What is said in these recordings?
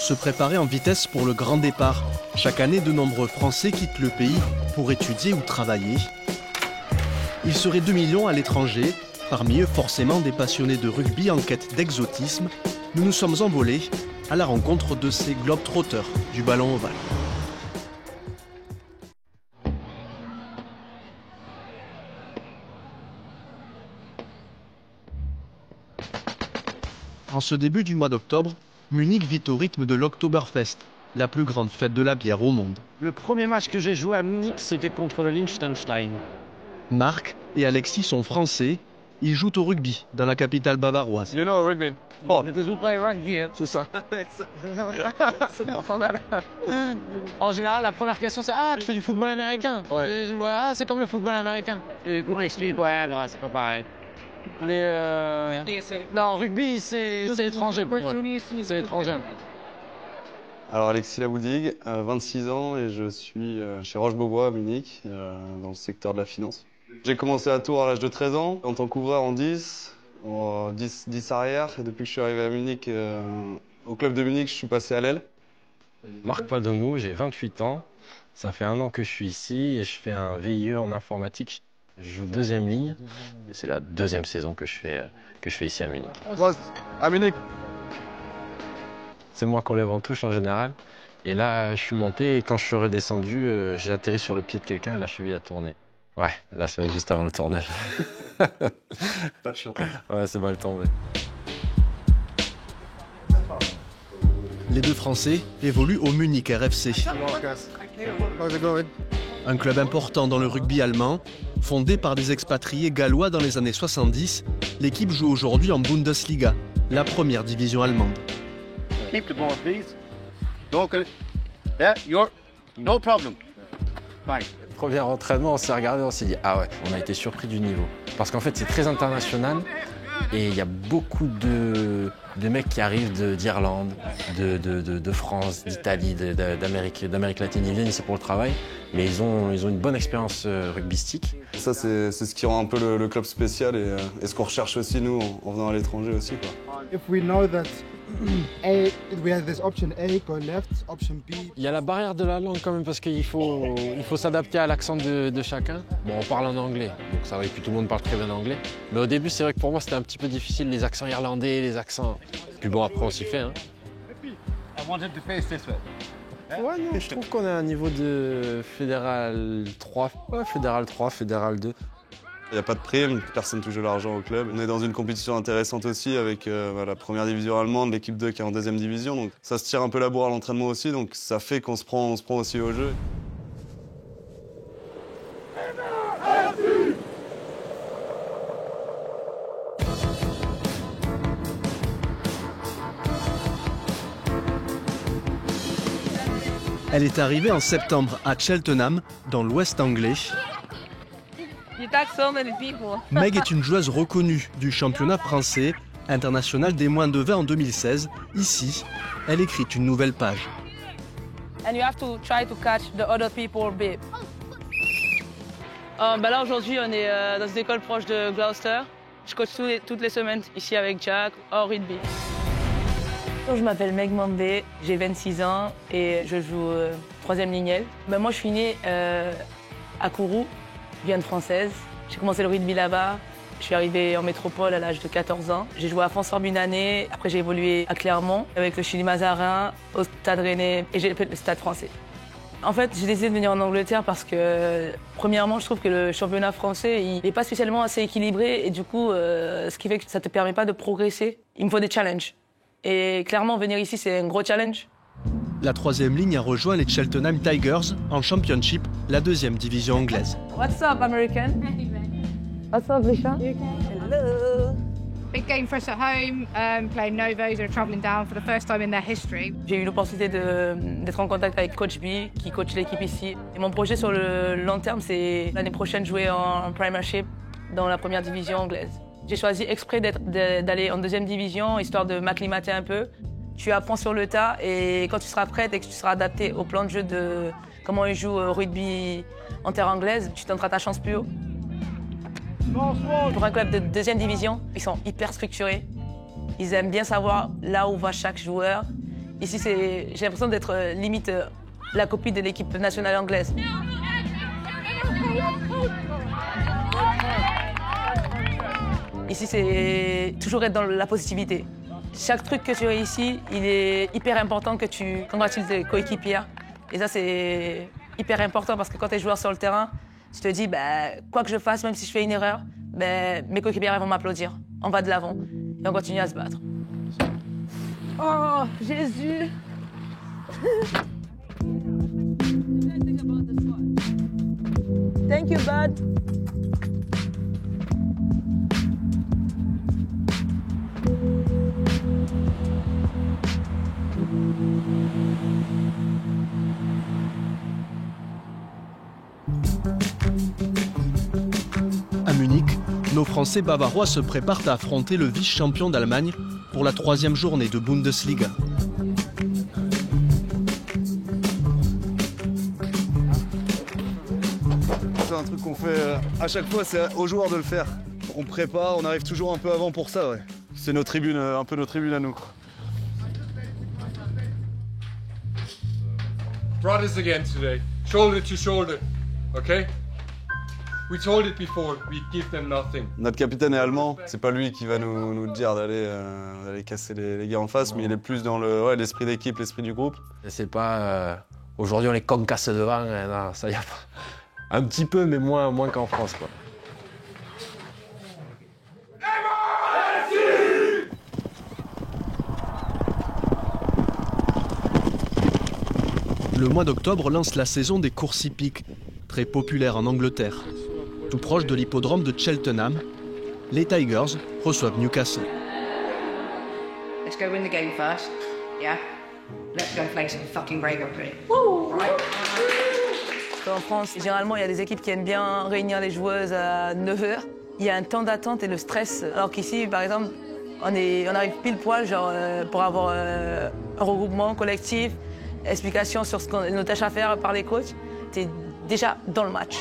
se préparer en vitesse pour le grand départ. Chaque année, de nombreux Français quittent le pays pour étudier ou travailler. Ils seraient 2 millions à l'étranger, parmi eux forcément des passionnés de rugby en quête d'exotisme. Nous nous sommes envolés à la rencontre de ces globetrotters du ballon ovale. En ce début du mois d'octobre, Munich vit au rythme de l'Oktoberfest, la plus grande fête de la bière au monde. Le premier match que j'ai joué à Munich, c'était contre le Liechtenstein. Marc et Alexis sont français. Ils jouent au rugby dans la capitale bavaroise. You know rugby? Oh, vous play rugby. C'est ça. En général, la première question, c'est « Ah, tu fais du football américain ?» Ouais. Ah, c'est comme le football américain. Ouais, c'est pas pareil. Non, rugby, c'est étranger. C'est étranger. Alors Alexis Laboudig, 26 ans et je suis chez Roche-Beaubois à Munich, dans le secteur de la finance. J'ai commencé à Tours à l'âge de 13 ans, en tant qu'ouvreur en 10 arrière. Et depuis que je suis arrivé à Munich, au club de Munich, je suis passé à l'aile. Marc Padomou, j'ai 28 ans. Ça fait 1 an que je suis ici et je fais un VIE en informatique. Je joue 2e ligne. C'est la 2e saison que je fais ici à Munich. À Munich. C'est moi qu'on lève en touche en général. Et là, je suis monté et quand je suis redescendu, j'ai atterri sur le pied de quelqu'un et la cheville a tourné. Ouais, là, c'est juste avant le tournage. Pas de chance. Ouais, c'est mal tombé. Les deux Français évoluent au Munich RFC, How's it going? un club important dans le rugby allemand. Fondé par des expatriés gallois dans les années 70, l'équipe joue aujourd'hui en Bundesliga, la première division allemande. Keep the ball, please. Donc, yeah, no problem. Fine. Premier entraînement, on s'est regardé, on s'est dit « Ah ouais, on a été surpris du niveau ». Parce qu'en fait, c'est très international et il y a beaucoup de mecs qui arrivent d'Irlande, de France, d'Italie, d'Amérique latine. Ils viennent ici pour le travail, mais ils ont une bonne expérience rugbystique. Ça, c'est ce qui rend un peu le club spécial et ce qu'on recherche aussi, nous, en venant à l'étranger aussi, quoi. If we know that we have this option A, go left, option B. Il y a la barrière de la langue quand même parce qu'il faut s'adapter à l'accent de chacun. Bon, on parle en anglais, donc ça va, et puis tout le monde parle très bien anglais. Mais au début, c'est vrai que pour moi, c'était un petit peu difficile, les accents irlandais, les accents... Puis bon, après, on s'y fait, hein. I wanted to face this way. Ouais, non, je trouve qu'on est à un niveau de fédéral 3. Ouais, fédéral 3, fédéral 2. Il n'y a pas de prime, personne touche de l'argent au club. On est dans une compétition intéressante aussi avec la première division allemande, l'équipe 2 qui est en 2e division. Donc ça se tire un peu la bourre à l'entraînement aussi, donc ça fait qu'on se prend aussi au jeu. Elle est arrivée en septembre à Cheltenham, dans l'ouest anglais. Meg est une joueuse reconnue du championnat français, internationale des moins de 20 en 2016. Ici, elle écrit une nouvelle page. And you have to try to catch the other people bit. Là aujourd'hui, on est dans une école proche de Gloucester. Je coach toutes les semaines ici avec Jack au rugby. Je m'appelle Meg Mandé, j'ai 26 ans et je joue 3e ligne aile. Moi, je suis née à Kourou, Guyane française. J'ai commencé le rugby là-bas. Je suis arrivée en métropole à l'âge de 14 ans. J'ai joué à Fonsorbe une année. Après, j'ai évolué à Clermont avec le Chili Mazarin, au Stade Rennais et j'ai fait le Stade français. En fait, j'ai décidé de venir en Angleterre parce que, premièrement, je trouve que le championnat français, il n'est pas spécialement assez équilibré et du coup, ce qui fait que ça ne te permet pas de progresser. Il me faut des challenges. Et clairement, venir ici, c'est un gros challenge. La 3e ligne a rejoint les Cheltenham Tigers en Championship, la 2e division anglaise. What's up, American? What's up, Risha? Hello. Big game for us at home, playing Novos who are travelling down for the first time in their history. J'ai eu l'opportunité d'être en contact avec Coach B, qui coach l'équipe ici. Et mon projet sur le long terme, c'est l'année prochaine jouer en Premiership dans la 1re division anglaise. J'ai choisi exprès d'aller en 2e division, histoire de m'acclimater un peu. Tu apprends sur le tas et quand tu seras prête et que tu seras adapté au plan de jeu de comment ils jouent au rugby en terre anglaise, tu tenteras ta chance plus haut. Pour un club de 2e division, ils sont hyper structurés. Ils aiment bien savoir là où va chaque joueur. Ici, j'ai l'impression d'être limite la copie de l'équipe nationale anglaise. Ici, c'est toujours être dans la positivité. Chaque truc que tu as ici, il est hyper important que tu congratules tes coéquipiers. Et ça, c'est hyper important parce que quand tu es joueur sur le terrain, tu te dis, quoi que je fasse, même si je fais une erreur, mes coéquipiers vont m'applaudir. On va de l'avant et on continue à se battre. Oh, Jésus! Thank you, bud. À Munich, nos Français bavarois se préparent à affronter le vice-champion d'Allemagne pour la 3e journée de Bundesliga. C'est un truc qu'on fait à chaque fois, c'est aux joueurs de le faire. On prépare, on arrive toujours un peu avant pour ça, ouais. C'est nos tribunes, un peu nos tribunes à nous, quoi. Brothers again today. Shoulder to shoulder. Okay? We told it before, we give them nothing. Notre capitaine est allemand, c'est pas lui qui va nous dire d'aller casser les gars en face, mais il est plus dans l'esprit d'équipe, l'esprit du groupe. C'est pas aujourd'hui on les concasse devant, non, ça y a pas. Un petit peu, mais moins qu'en France, quoi. Le mois d'octobre lance la saison des courses hippiques, très populaire en Angleterre. Tout proche de l'hippodrome de Cheltenham, les Tigers reçoivent Newcastle. Let's go win the game first, yeah? Let's go play some fucking rugby. En France, généralement, il y a des équipes qui aiment bien réunir les joueuses à 9h. Il y a un temps d'attente et le stress. Alors qu'ici, par exemple, on arrive pile poil pour avoir un regroupement collectif, explication sur nos tâches à faire par les coachs. Tu es déjà dans le match.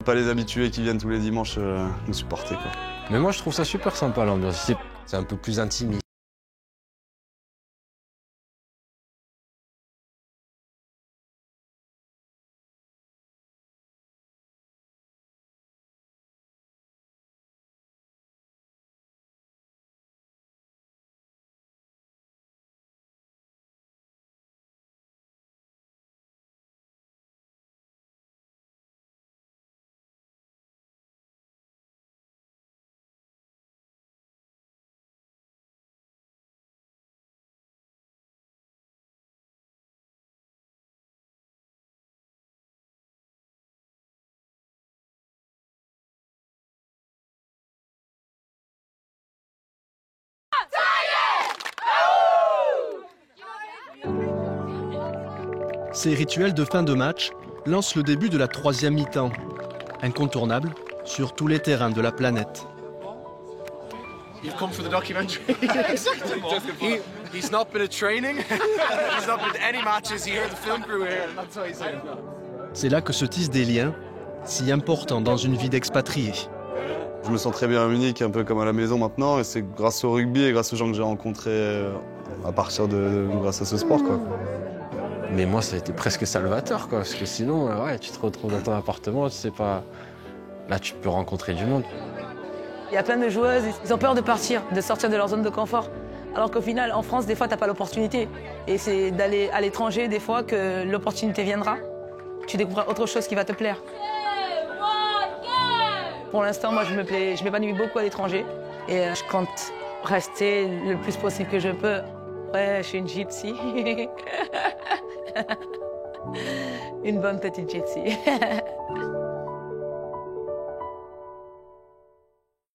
Pas les habitués qui viennent tous les dimanches nous supporter, quoi. Mais moi je trouve ça super sympa l'ambiance, c'est un peu plus intime. Ces rituels de fin de match lancent le début de la 3e mi-temps, incontournable sur tous les terrains de la planète. You've come for the documentary. He's not been at training. He's not been at any matches here. The film crew here. That's what he's saying. C'est là que se tissent des liens si importants dans une vie d'expatrié. Je me sens très bien à Munich, un peu comme à la maison maintenant, et c'est grâce au rugby et grâce aux gens que j'ai rencontrés grâce à ce sport, quoi. Mais moi, ça a été presque salvateur, quoi, parce que sinon, tu te retrouves dans ton appartement, tu sais pas. Là, tu peux rencontrer du monde. Il y a plein de joueuses, ils ont peur de partir, de sortir de leur zone de confort. Alors qu'au final, en France, des fois, t'as pas l'opportunité. Et c'est d'aller à l'étranger, des fois, que l'opportunité viendra. Tu découvriras autre chose qui va te plaire. Pour l'instant, moi, je m'épanouis beaucoup à l'étranger. Et je compte rester le plus possible que je peux. Ouais, je suis une gypsy. Une bonne petite gypsy.